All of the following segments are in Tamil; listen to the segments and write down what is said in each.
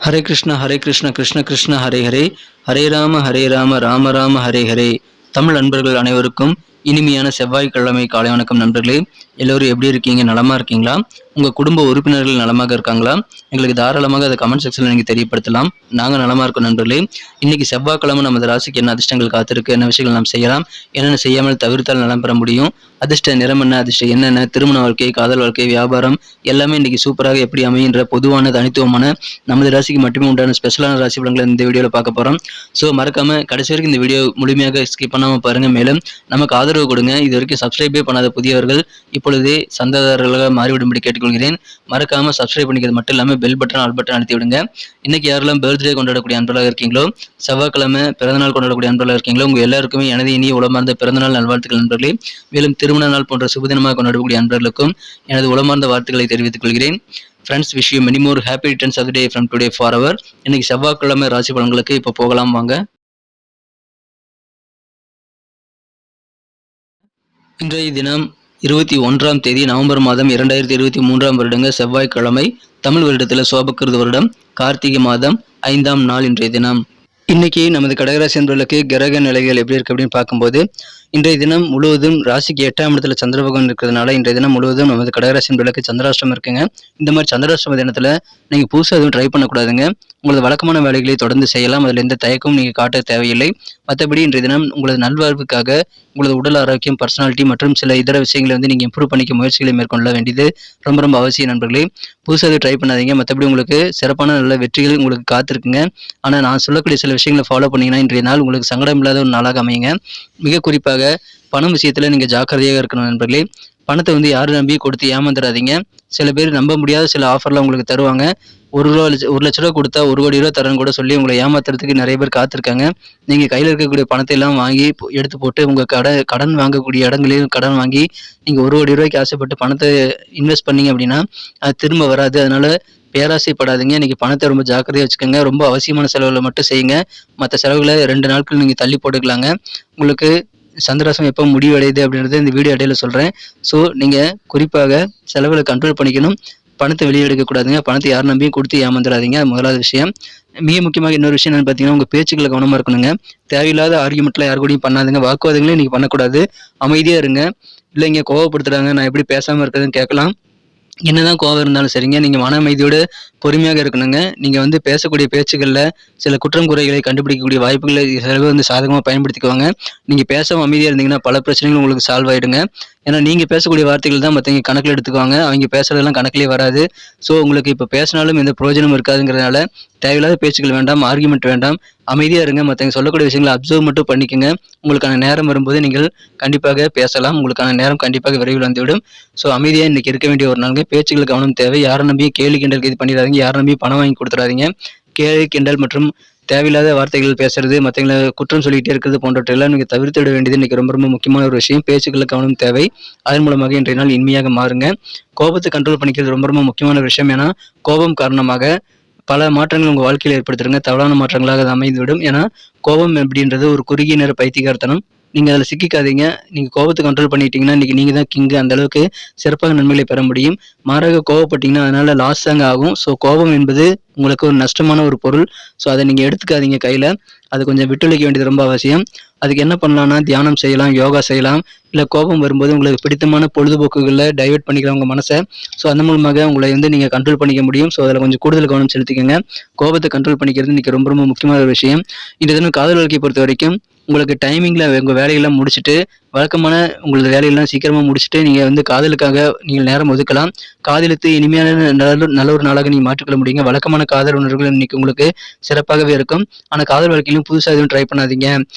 ஹரே கிருஷ்ண கிருஷ்ண கிருஷ்ண ஹரே ஹரே, ஹரே ராம ராம ராம ஹரே ஹரே. தமிழ் நண்பர்கள் அனைவருக்கும் இனிமையான செவ்வாய்க்கிழமை காலை வணக்கம் நண்பர்களே. எல்லோரும் எப்படி இருக்கீங்க? நலமா இருக்கீங்களா? உங்கள் குடும்ப உறுப்பினர்கள் நலமாக இருக்காங்களா? எங்களுக்கு தாராளமாக அதை கமெண்ட் செக்ஷனில் நீங்கள் தெரியப்படுத்தலாம். நாங்கள் நலமாக இருக்கோம் நண்பர்களே. இன்னைக்கு செவ்வாய்க்கிழமை நமது ராசிக்கு என்ன அதிர்ஷ்டங்கள் காத்திருக்கு, என்ன விஷயங்கள் நாம் செய்யலாம், என்னென்ன செய்யாமல் தவிர்த்தால் நலம் பெற முடியும், அதிர்ஷ்ட நிறம் என்ன, அதிர்ஷ்டம் என்னென்ன, திருமண வாழ்க்கை, காதல் வாழ்க்கை, வியாபாரம் எல்லாமே இன்னைக்கு சூப்பராக எப்படி அமைகின்ற பொதுவான தனித்துவமான நமது ராசிக்கு மட்டுமே உண்டான ஸ்பெஷலான ராசி பலன்களை இந்த வீடியோவில் பார்க்க போகிறோம். ஸோ மறக்காம கடைசி வரைக்கும் இந்த வீடியோ முழுமையாக ஸ்கிப் பண்ணாமல் பாருங்க. மேலும் நமக்கு ஆதரவு கொடுங்க. இது வரைக்கும் சப்ஸ்கிரைபே பண்ணாத புதியவர்கள் இப்பொழுதே சந்தாதாரர்களாக மாறிவிடும்படி கேட்டுக்கொள்கிறேன். மறக்காம சப்ஸ்கிரைப் பண்ணிக்கிறது மட்டும் இல்லாமல் பெல் பட்டன் ஆல் பட்டன் அழுத்தி விடுங்க. இன்னைக்கு யாரெல்லாம் பர்த்டே கொண்டாடக்கூடிய அன்பர்களாக இருக்கீங்களோ, செவ்வாய்க்கிழமை பிறந்தநாள் கொண்டாடக்கூடிய அன்பர்களாக இருக்கீங்களோ, உங்க எல்லாருக்குமே எனது இனிய உளமார்ந்த பிறந்தநாள் நல்வாழ்த்துக்கள் நண்பர்களே. மேலும் திருமண நாள் போன்ற சுபதினமாக கொண்டாடக்கூடிய அன்பர்களுக்கும் எனது உளமார்ந்த வாழ்த்துக்களை தெரிவித்துக் கொள்கிறேன். Friends, wish you many more happy returns of the day from today for our. இன்னைக்கு செவ்வாய்க்கிழமை ராசி பலன்களுக்கு இப்போ போகலாம் வாங்க. இன்றைய தினம் 21ஆம் தேதி நவம்பர் மாதம் 2023ஆம் வருடங்க செவ்வாய்க்கிழமை. தமிழ் வருடத்தில் சோபக்கிருது வருடம் கார்த்திகை மாதம் 5ஆம் நாள் இன்றைய தினம். இன்னைக்கு நமது கடகராசி என்பவர்களுக்கு கிரக நிலைகள் எப்படி இருக்கு அப்படின்னு பார்க்கும்போது, இன்றைய தினம் முழுவதும் ராசிக்கு 8ஆம் இடத்துல சந்திர பகவான் இருக்கிறதுனால இன்றைய தினம் முழுவதும் நமது கடகராசி என்பவர்களுக்கு சந்திராஷ்டமம் இருக்குங்க. இந்த மாதிரி சந்திராஷ்டம தினத்துல நீங்க புதுசாக எதுவும் ட்ரை பண்ணக்கூடாதுங்க. உங்களது வழக்கமான வேலைகளை தொடர்ந்து செய்யலாம். அதில் எந்த தயக்கமும் நீங்க காட்ட தேவையில்லை. மற்றபடி இன்றைய தினம் உங்களது நல்வாழ்வுக்காக உங்களது உடல் ஆரோக்கியம், பர்சனாலிட்டி மற்றும் சில இதர விஷயங்களை நீங்க இம்ப்ரூவ் பண்ணிக்க முயற்சிகளை மேற்கொள்ள வேண்டியது ரொம்ப ரொம்ப அவசியம் நண்பர்களே. புதுசாக ட்ரை பண்ணாதீங்க. மற்றபடி உங்களுக்கு சிறப்பான நல்ல வெற்றிகள் உங்களுக்கு காத்திருக்குங்க. ஆனால் நான் சொல்லக்கூடிய சில விஷயங்களை ஃபாலோ பண்ணீங்கன்னா இன்றைய நாள் உங்களுக்கு சங்கடம் இல்லாத ஒரு நாளாக அமையுங்க. மிக குறிப்பாக பணம் விஷயத்துல நீங்க ஜாக்கிரதையாக இருக்கணும் நண்பர்களே. பணத்தை யாரும் நம்பி கொடுத்து ஏமாந்துடாதீங்க. சில பேர் நம்ப முடியாத சில ஆஃபர்லாம் உங்களுக்கு தருவாங்க. ஒரு லட்ச ரூபா கொடுத்தா 1 கோடி ரூபா தரேன்னு கூட சொல்லி உங்களை ஏமாத்துறதுக்கு நிறைய பேர் காத்திருக்காங்க. நீங்க கையில் இருக்கக்கூடிய பணத்தை எல்லாம் வாங்கி எடுத்து போட்டு உங்க கடன் வாங்கக்கூடிய இடங்களையும் கடன் வாங்கி நீங்க 1 கோடி ரூபாய்க்கு ஆசைப்பட்டு பணத்தை இன்வெஸ்ட் பண்ணீங்க அப்படின்னா அது திரும்ப வராது. அதனால பேராசைப்படாதீங்க. இன்னைக்கு பணத்தை ரொம்ப ஜாக்கிரதையா வச்சுக்கோங்க. ரொம்ப அவசியமான செலவுகளை மட்டும் செய்யுங்க. மற்ற செலவுகளை 2 நாட்கள் நீங்க தள்ளி போட்டுக்கலாங்க. உங்களுக்கு சந்திராசம் எப்போ முடிவடையுது அப்படின்றத இந்த வீடியோ இடையில சொல்றேன். ஸோ நீங்க குறிப்பாக செலவுகளை கண்ட்ரோல் பண்ணிக்கணும். பணத்தை வெளியே எடுக்கக்கூடாதுங்க. பணத்தை யார் நம்பியும் கொடுத்து ஏமாந்துடாதீங்க. அது முதலாவது விஷயம். மிக முக்கியமாக இன்னொரு விஷயம் என்னன்னு பார்த்தீங்கன்னா, உங்க பேச்சுக்களை கவனமா இருக்கணுங்க. தேவையில்லாத ஆர்கியூமெண்ட்லாம் யார் கூடயும் பண்ணாதுங்க. வாக்குவாதங்களையும் நீங்க பண்ணக்கூடாது. அமைதியா இருங்க. இல்லைங்க கோவப்படுத்துறாங்க, நான் எப்படி பேசாம இருக்கிறதுன்னு கேட்கலாம். என்னதான் கோவம் இருந்தாலும் சரிங்க, நீங்க மன அமைதியோட பொறுமையாக இருக்கணுங்க. நீங்க பேசக்கூடிய பேச்சுக்கள்ல சில குற்றம் குறைகளை கண்டுபிடிக்கக்கூடிய வாய்ப்புகளை சில சாதகமாக பயன்படுத்திக்குவாங்க. நீங்க பேசாம அமைதியா இருந்தீங்கன்னா பல பிரச்சனைகள் உங்களுக்கு சால்வ் ஆயிடுங்க. ஏன்னா நீங்க பேசக்கூடிய வார்த்தைகள் தான் மற்றவங்க கணக்கில் எடுத்துக்குவாங்க. அவங்க பேசுறதெல்லாம் கணக்கிலே வராது. ஸோ உங்களுக்கு இப்போ பேசினாலும் எந்த பிரயோஜனம் இருக்காதுங்கிறதுனால தேவையில்லாத பேச்சுக்கள் வேண்டாம், ஆர்கியூமெண்ட் வேண்டாம். அமைதியா இருங்க. மற்றவங்க சொல்லக்கூடிய விஷயங்களை அப்சர்வ் மட்டும் பண்ணிக்கோங்க. உங்களுக்கான நேரம் வரும்போது நீங்கள் கண்டிப்பாக பேசலாம். உங்களுக்கான நேரம் கண்டிப்பாக விரைவில் வந்துவிடும். ஸோ அமைதியா இன்னைக்கு இருக்க வேண்டிய ஒரு நாளுங்க. பேச்சுக்கள் கவனம் தேவை. யாரை நம்பியும் கேலி கிண்டல் இது பண்ணிடாதீங்க. யாரை நம்பியும் பணம் வாங்கி கொடுத்துடாதீங்க. கேலி கிண்டல் மற்றும் தேவையில்லாத வார்த்தைகள் பேசுறது, மற்றவங்களை குற்றம் சொல்லிக்கிட்டே இருக்கிறது போன்றவற்றெல்லாம் நீங்க தவிர்த்து விட வேண்டியது இன்னைக்கு ரொம்ப ரொம்ப முக்கியமான ஒரு விஷயம். பேச்சுக்களை கவனம் தேவை. அதன் மூலமாக இன்றைய நாள் இனிமையாக மாறுங்க. கோபத்தை கண்ட்ரோல் பண்ணிக்கிறது ரொம்ப ரொம்ப முக்கியமான விஷயம். ஏன்னா கோபம் காரணமாக பல மாற்றங்கள் உங்க வாழ்க்கையில் ஏற்படுத்துருங்க. தவறான மாற்றங்களாக அது அமைந்துவிடும். ஏன்னா கோபம் அப்படின்றது ஒரு குறுகிய நேர பைத்தியகாரத்தனம். நீங்க அதில் சிக்கிக்காதீங்க. நீங்க கோபத்தை கண்ட்ரோல் பண்ணிட்டீங்கன்னா இன்னைக்கு நீங்க தான் கிங்கு. அந்த அளவுக்கு சிறப்பாக நன்மைகளை பெற முடியும். மாறாக கோவப்பட்டீங்கன்னா அதனால லாஸ் தாங்க ஆகும். ஸோ கோபம் என்பது உங்களுக்கு ஒரு நஷ்டமான ஒரு பொருள். ஸோ அதை நீங்க எடுத்துக்காதீங்க கையில. அது கொஞ்சம் விட்டுழைக்க வேண்டியது ரொம்ப அவசியம். அதுக்கு என்ன பண்ணலாம்னா தியானம் செய்யலாம், யோகா செய்யலாம். இல்லை கோபம் வரும்போது உங்களுக்கு பிடித்தமான பொழுதுபோக்குகளில் டைவெர்ட் பண்ணிக்கலாம் உங்க மனசை. ஸோ அந்த மூலமாக உங்களை நீங்க கண்ட்ரோல் பண்ணிக்க முடியும். ஸோ அதில் கொஞ்சம் கூடுதல் கவனம் செலுத்திக்கங்க. கோபத்தை கண்ட்ரோல் பண்ணிக்கிறது இன்னைக்கு ரொம்ப ரொம்ப முக்கியமான ஒரு விஷயம். இந்த தினம் காதல் வாழ்க்கையை பொறுத்த வரைக்கும் உங்களுக்கு டைமிங்ல உங்க வேலையெல்லாம் முடிச்சுட்டு வழக்கமான உங்களது வேலையெல்லாம் சீக்கிரமா முடிச்சுட்டு நீங்க காதலுக்காக நீங்கள் நேரம் ஒதுக்கலாம். காதலித்து இனிமையான நல்ல ஒரு நாளாக நீங்க மாற்றிக்கொள்ள முடியுங்க. வழக்கமான காதல் உணர்வுகள் இன்னைக்கு உங்களுக்கு சிறப்பாகவே இருக்கும். ஆனா காதல் வாழ்க்கையிலும் புதுசாக எதுவும் ட்ரை பண்ணாதீங்க.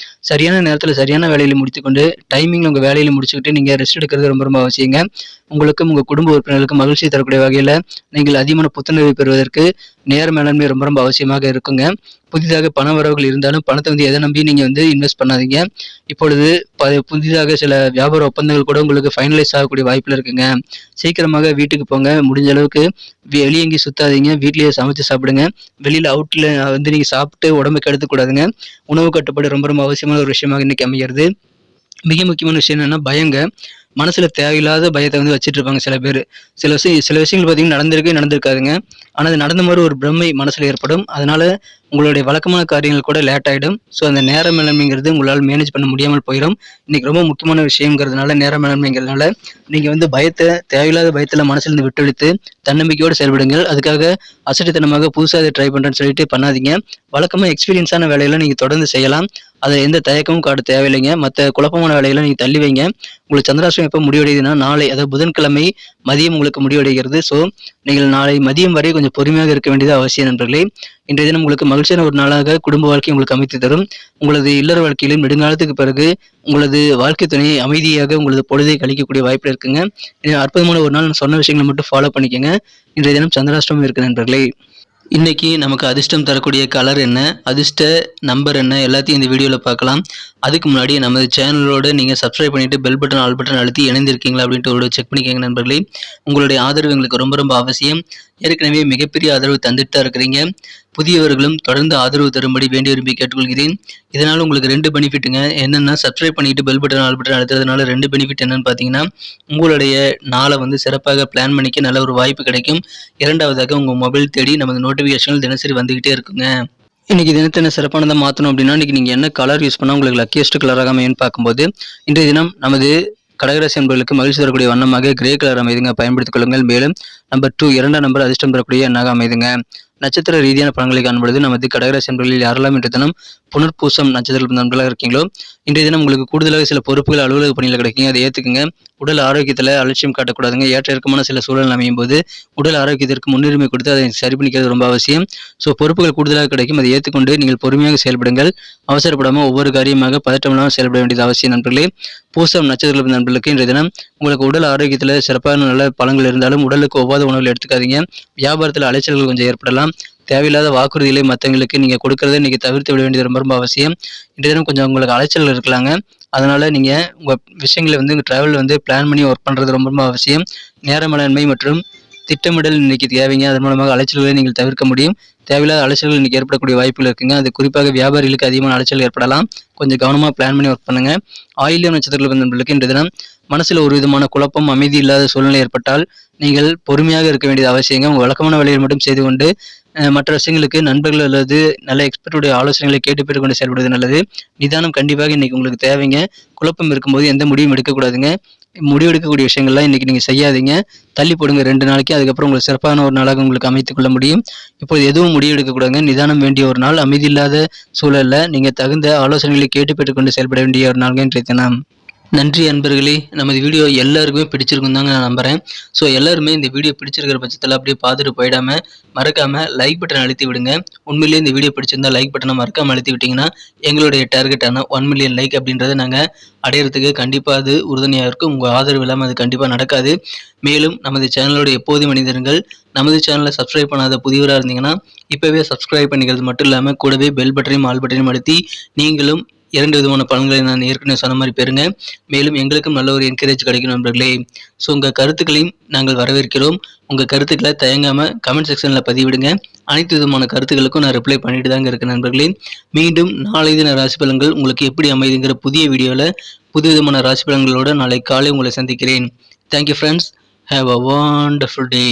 சரியான நேரத்தில் சரியான வேலையில முடித்துக்கொண்டு டைமிங்ல உங்க வேலையில முடிச்சுக்கிட்டு நீங்க ரெஸ்ட் எடுக்கிறது ரொம்ப ரொம்ப அவசியங்க. உங்களுக்கும் உங்க குடும்ப உறுப்பினர்களுக்கும் மகிழ்ச்சி தரக்கூடிய வகையில நீங்கள் அதிகமான புத்துணர்வு பெறுவதற்கு நேர மேலாண்மை ரொம்ப ரொம்ப அவசியமாக இருக்குங்க. புதிதாக பண வரவுகள் இருந்தாலும் பணத்தை எதை நம்பி நீங்க இன்வெஸ்ட் பண்ணாதீங்க. இப்பொழுது புதிதாக சில வியாபார ஒப்பந்தங்கள் கூட உங்களுக்கு ஃபைனலைஸ் ஆகக்கூடிய வாய்ப்புல இருக்குங்க. சீக்கிரமாக வீட்டுக்கு போங்க. முடிஞ்ச அளவுக்கு வெளியே எங்கேயும் சுத்தாதீங்க. வீட்லயே சமைச்சு சாப்பிடுங்க. வெளியில அவுட்ல நீங்க சாப்பிட்டு உடம்புக்கு எடுத்துக்கூடாதுங்க. உணவு கட்டுப்பாடு ரொம்ப ரொம்ப அவசியமான ஒரு விஷயமாக இன்னைக்கு அமைகிறது. மிக முக்கியமான விஷயம் என்னன்னா பயங்க. மனசுல தேவையில்லாத பயத்தை வந்து வச்சுட்டு இருப்பாங்க சில பேர். சில விஷயங்கள் பார்த்தீங்கன்னா நடந்திருக்காதுங்க. ஆனா அது நடந்த மாதிரி ஒரு பிரமை மனசுல ஏற்படும். அதனால உங்களுடைய வழக்கமான காரியங்கள் கூட லேட் ஆயிடும். ஸோ அந்த நேர மேலாண்மைங்கிறது உங்களால் மேனேஜ் பண்ண முடியாமல் போயிடும். இன்னைக்கு ரொம்ப முக்கியமான விஷயங்கிறதுனால நேர மேலாண்மைங்கிறதுனால நீங்க வந்து தேவையில்லாத பயத்துல மனசுலேருந்து விட்டொழித்து தன்னம்பிக்கையோடு செயல்படுங்கள். அதுக்காக அசட்டுத்தனமாக புதுசா இதை ட்ரை பண்றேன்னு சொல்லிட்டு பண்ணாதீங்க. வழக்கமா எக்ஸ்பீரியன்ஸான வேலையெல்லாம் நீங்க தொடர்ந்து செய்யலாம். அதை எந்த தயக்கமும் காட்ட தேவையில்லைங்க. மற்ற குழப்பமான வேலைகளை நீங்க தள்ளி வைங்க. உங்களுக்கு சந்திராஷ்டிரம் எப்போ முடிவடையுதுன்னா நாளை, அதாவது புதன்கிழமை மதியம் உங்களுக்கு முடிவடைகிறது. ஸோ நீங்கள் நாளை மதியம் வரை கொஞ்சம் பொறுமையாக இருக்க வேண்டியது அவசியம் நண்பர்களே. இன்றைய தினம் உங்களுக்கு மகிழ்ச்சியான ஒரு நாளாக குடும்ப வாழ்க்கை உங்களுக்கு அமைத்து தரும். உங்களது இல்லற வாழ்க்கையிலும் நெடுங்காலத்துக்கு பிறகு உங்களது வாழ்க்கை துணையை அமைதியாக உங்களது பொழுதை கழிக்கக்கூடிய வாய்ப்பு இருக்குங்க. அற்புதமான ஒரு நாள் நான் சொன்ன விஷயங்களை மட்டும் ஃபாலோ பண்ணிக்கோங்க. இன்றைய தினம் சந்திராஷ்டிரம் இருக்கு நண்பர்களே. இன்னைக்கு நமக்கு அதிர்ஷ்டம் தரக்கூடிய கலர் என்ன, அதிர்ஷ்ட நம்பர் என்ன, எல்லாத்தையும் இந்த வீடியோவில் பார்க்கலாம். அதுக்கு முன்னாடி நமது சேனலோட நீங்கள் சப்ஸ்கிரைப் பண்ணிட்டு பெல் பட்டன் ஆல் பட்டன் அழுத்தி இணைந்திருக்கீங்களா அப்படின்ட்டு ஒரு செக் பண்ணிக்கோங்க நண்பர்களே. உங்களுடைய ஆதரவு எங்களுக்கு ரொம்ப ரொம்ப அவசியம். ஏற்கனவே மிகப்பெரிய ஆதரவு தந்துட்டு தான் இருக்கிறீங்க. புதியவர்களும் தொடர்ந்து ஆதரவு தரும்படி வேண்டி விரும்பி கேட்டுக்கொள்கிறேன். இதனால் உங்களுக்கு 2 பெனிஃபிட்டுங்க. என்னென்னா சப்ஸ்கிரைப் பண்ணிட்டு பெல் பட்டன் ஆல் பட்டன் அழுத்துறதுனால 2 பெனிஃபிட் என்னன்னு பார்த்தீங்கன்னா, உங்களுடைய நாளை வந்து சிறப்பாக பிளான் பண்ணிக்க நல்ல ஒரு வாய்ப்பு கிடைக்கும். இரண்டாவதாக உங்கள் மொபைல் தேடி நமது நோட்டிஃபிகேஷன்கள் தினசரி வந்துகிட்டே இருக்குங்க. இன்னைக்கு தினத்தை என்ன சிறப்பானதாக மாற்றணும் அப்படின்னா, இன்னைக்கு நீங்கள் என்ன கலர் யூஸ் பண்ணால் உங்களுக்கு லக்கியஸ்ட் கலராக அமையும்னு பார்க்கும்போது, இன்றைய தினம் நமது கடகராசி என்பவர்களுக்கு மகிழ்ச்சி தரக்கூடிய வண்ணமாக கிரே கலர் அமைதுங்க, பயன்படுத்திக் கொள்ளுங்கள். மேலும் நம்பர் 2 2ஆம் நம்பர் அதிர்ஷ்டம் தரக்கூடிய எண்ணாக அமைதுங்க. நட்சத்திர ரீதியான பலன்களை காண்பொழுது நமது கடகராசி என்பவர்களில் யாரெல்லாம் இன்றைய தினம் புனர்பூசம் நட்சத்திர நண்பர்களாக இருக்கீங்களோ, இன்றைய தினம் உங்களுக்கு கூடுதலாக சில பொறுப்புகள் அலுவலக பணியில் கிடைக்குங்க. அதை ஏற்றுக்குங்க. உடல் ஆரோக்கியத்தில் அலட்சியம் காட்டக்கூடாதுங்க. ஏற்ற இறக்கமான சில சூழல் அமையும் போது உடல் ஆரோக்கியத்திற்கு முன்னுரிமை கொடுத்து அதை சரி பண்ணிக்கிறது ரொம்ப அவசியம். ஸோ பொறுப்புகள் கூடுதலாக கிடைக்கும். அதை ஏற்றுக்கொண்டு நீங்கள் பொறுமையாக செயல்படுங்கள். அவசரப்படாமல் ஒவ்வொரு காரியமாக பதற்றமில்லாமல் செயல்பட வேண்டியது அவசியம் நண்பர்களே. பூசம் நட்சத்திர நண்பர்களுக்கு இன்றைய தினம் உங்களுக்கு உடல் ஆரோக்கியத்தில் சிறப்பான நல்ல பலன்கள் இருந்தாலும் உடலுக்கு ஒவ்வாத உணவுகள் எடுத்துக்காதீங்க. வியாபாரத்தில் அலைச்சல்கள் கொஞ்சம் ஏற்படலாம். தேவையில்லாத வாக்குறுதிகளை மற்றவங்களுக்கு நீங்கள் கொடுக்கறதை நீங்கள் தவிர்த்து விட வேண்டியது ரொம்ப ரொம்ப அவசியம். இன்றைய தினம் கொஞ்சம் உங்களுக்கு அலைச்சல் இருக்கலாங்க. அதனால நீங்கள் உங்கள் விஷயங்களை வந்து உங்கள் ட்ராவல் வந்து பிளான் பண்ணி ஒர்க் பண்ணுறது ரொம்ப ரொம்ப அவசியம். நேர மேலாண்மை மற்றும் திட்டமிடல் இன்னைக்கு தேவைங்க. அதன் மூலமாக அலைச்சல்களை நீங்கள் தவிர்க்க முடியும். தேவையில்லாத அலைச்சல்கள் இன்னைக்கு ஏற்படக்கூடிய வாய்ப்புகள் இருக்குங்க. அது குறிப்பாக வியாபாரிகளுக்கு அதிகமான அலைச்சல் ஏற்படலாம். கொஞ்சம் கவனமாக பிளான் பண்ணி ஒர்க் பண்ணுங்க. ஆயில்யம் நட்சத்திரத்தில் நண்பர்களுக்கு இன்றைய தினம் மனசுல ஒரு விதமான குழப்பம், அமைதி இல்லாத சூழ்நிலை ஏற்பட்டால் நீங்கள் பொறுமையாக இருக்க வேண்டியது அவசியங்க. உங்கள் வழக்கமான வேலையை மட்டும் செய்து கொண்டு மற்ற விஷயங்களுக்கு நண்பர்கள் அல்லது நல்ல எக்ஸ்பர்ட்டுடைய ஆலோசனைகளை கேட்டு பெற்றுக்கொண்டு செயல்படுவது நல்லது. நிதானம் கண்டிப்பாக இன்னைக்கு உங்களுக்கு தேவைங்க. குழப்பம் இருக்கும்போது எந்த முடிவும் எடுக்கக்கூடாதுங்க. முடிவெடுக்கக்கூடிய விஷயங்கள்லாம் இன்னைக்கு நீங்க செய்யாதீங்க. தள்ளி போடுங்க 2 நாளைக்கு. அதுக்கப்புறம் உங்களுக்கு சிறப்பான ஒரு நாளாக உங்களுக்கு அமைத்துக் கொள்ள முடியும். இப்போது எதுவும் முடிவெடுக்கக்கூடாதுங்க. நிதானம் வேண்டிய ஒரு நாள். அமைதி இல்லாத சூழல்ல நீங்க தகுந்த ஆலோசனைகளை கேட்டு பெற்றுக்கொண்டு செயல்பட வேண்டிய ஒரு நாள்ங்க இன்றைய தினம். நன்றி அன்பர்களே. நமது வீடியோ எல்லாருக்குமே பிடிச்சிருக்கும் தாங்க நான் நம்புறேன். ஸோ எல்லாருமே இந்த வீடியோ பிடிச்சிருக்கிற பட்சத்தில் அப்படியே பார்த்துட்டு போயிடாம மறக்காம லைக் பட்டன் அழுத்தி விடுங்க. உண்மையிலேயே இந்த வீடியோ பிடிச்சிருந்தா லைக் பட்டனை மறக்காம அழுத்தி விட்டீங்கன்னா எங்களுடைய டார்கெட்டான 1 மில்லியன் லைக் அப்படின்றத நாங்கள் அடையிறதுக்கு கண்டிப்பாக அது உறுதுணையாக இருக்கும். உங்கள் ஆதரவு இல்லாமல் அது கண்டிப்பாக நடக்காது. மேலும் நமது சேனலோட எப்போதும் மனிதர்கள் நமது சேனலை சப்ஸ்கிரைப் பண்ணாத புதியவராக இருந்தீங்கன்னா இப்போவே சப்ஸ்கிரைப் பண்ணிக்கிறது மட்டும் இல்லாமல் கூடவே பெல் பட்டனையும் ஆல் பட்டனையும் அழுத்தி நீங்களும் 2 விதமான பலன்களை நான் ஏற்கனவே சொன்ன மாதிரி பெறுங்க. மேலும் எங்களுக்கும் நல்ல ஒரு என்கரேஜ் கிடைக்கும் நண்பர்களே. ஸோ உங்கள் கருத்துக்களையும் நாங்கள் வரவேற்கிறோம். உங்கள் கருத்துக்களை தயங்காமல் கமெண்ட் செக்ஷனில் பதிவிடுங்க. அனைத்து விதமான கருத்துக்களுக்கும் நான் ரிப்ளை பண்ணிட்டு தாங்க இருக்கேன் நண்பர்களே. மீண்டும் நாளை தின ராசி பலன்கள் உங்களுக்கு எப்படி அமைதுங்கிற புதிய வீடியோவில் புது விதமான ராசி பலன்களோடு நாளை காலை உங்களை சந்திக்கிறேன். Thank you friends. Have a wonderful day.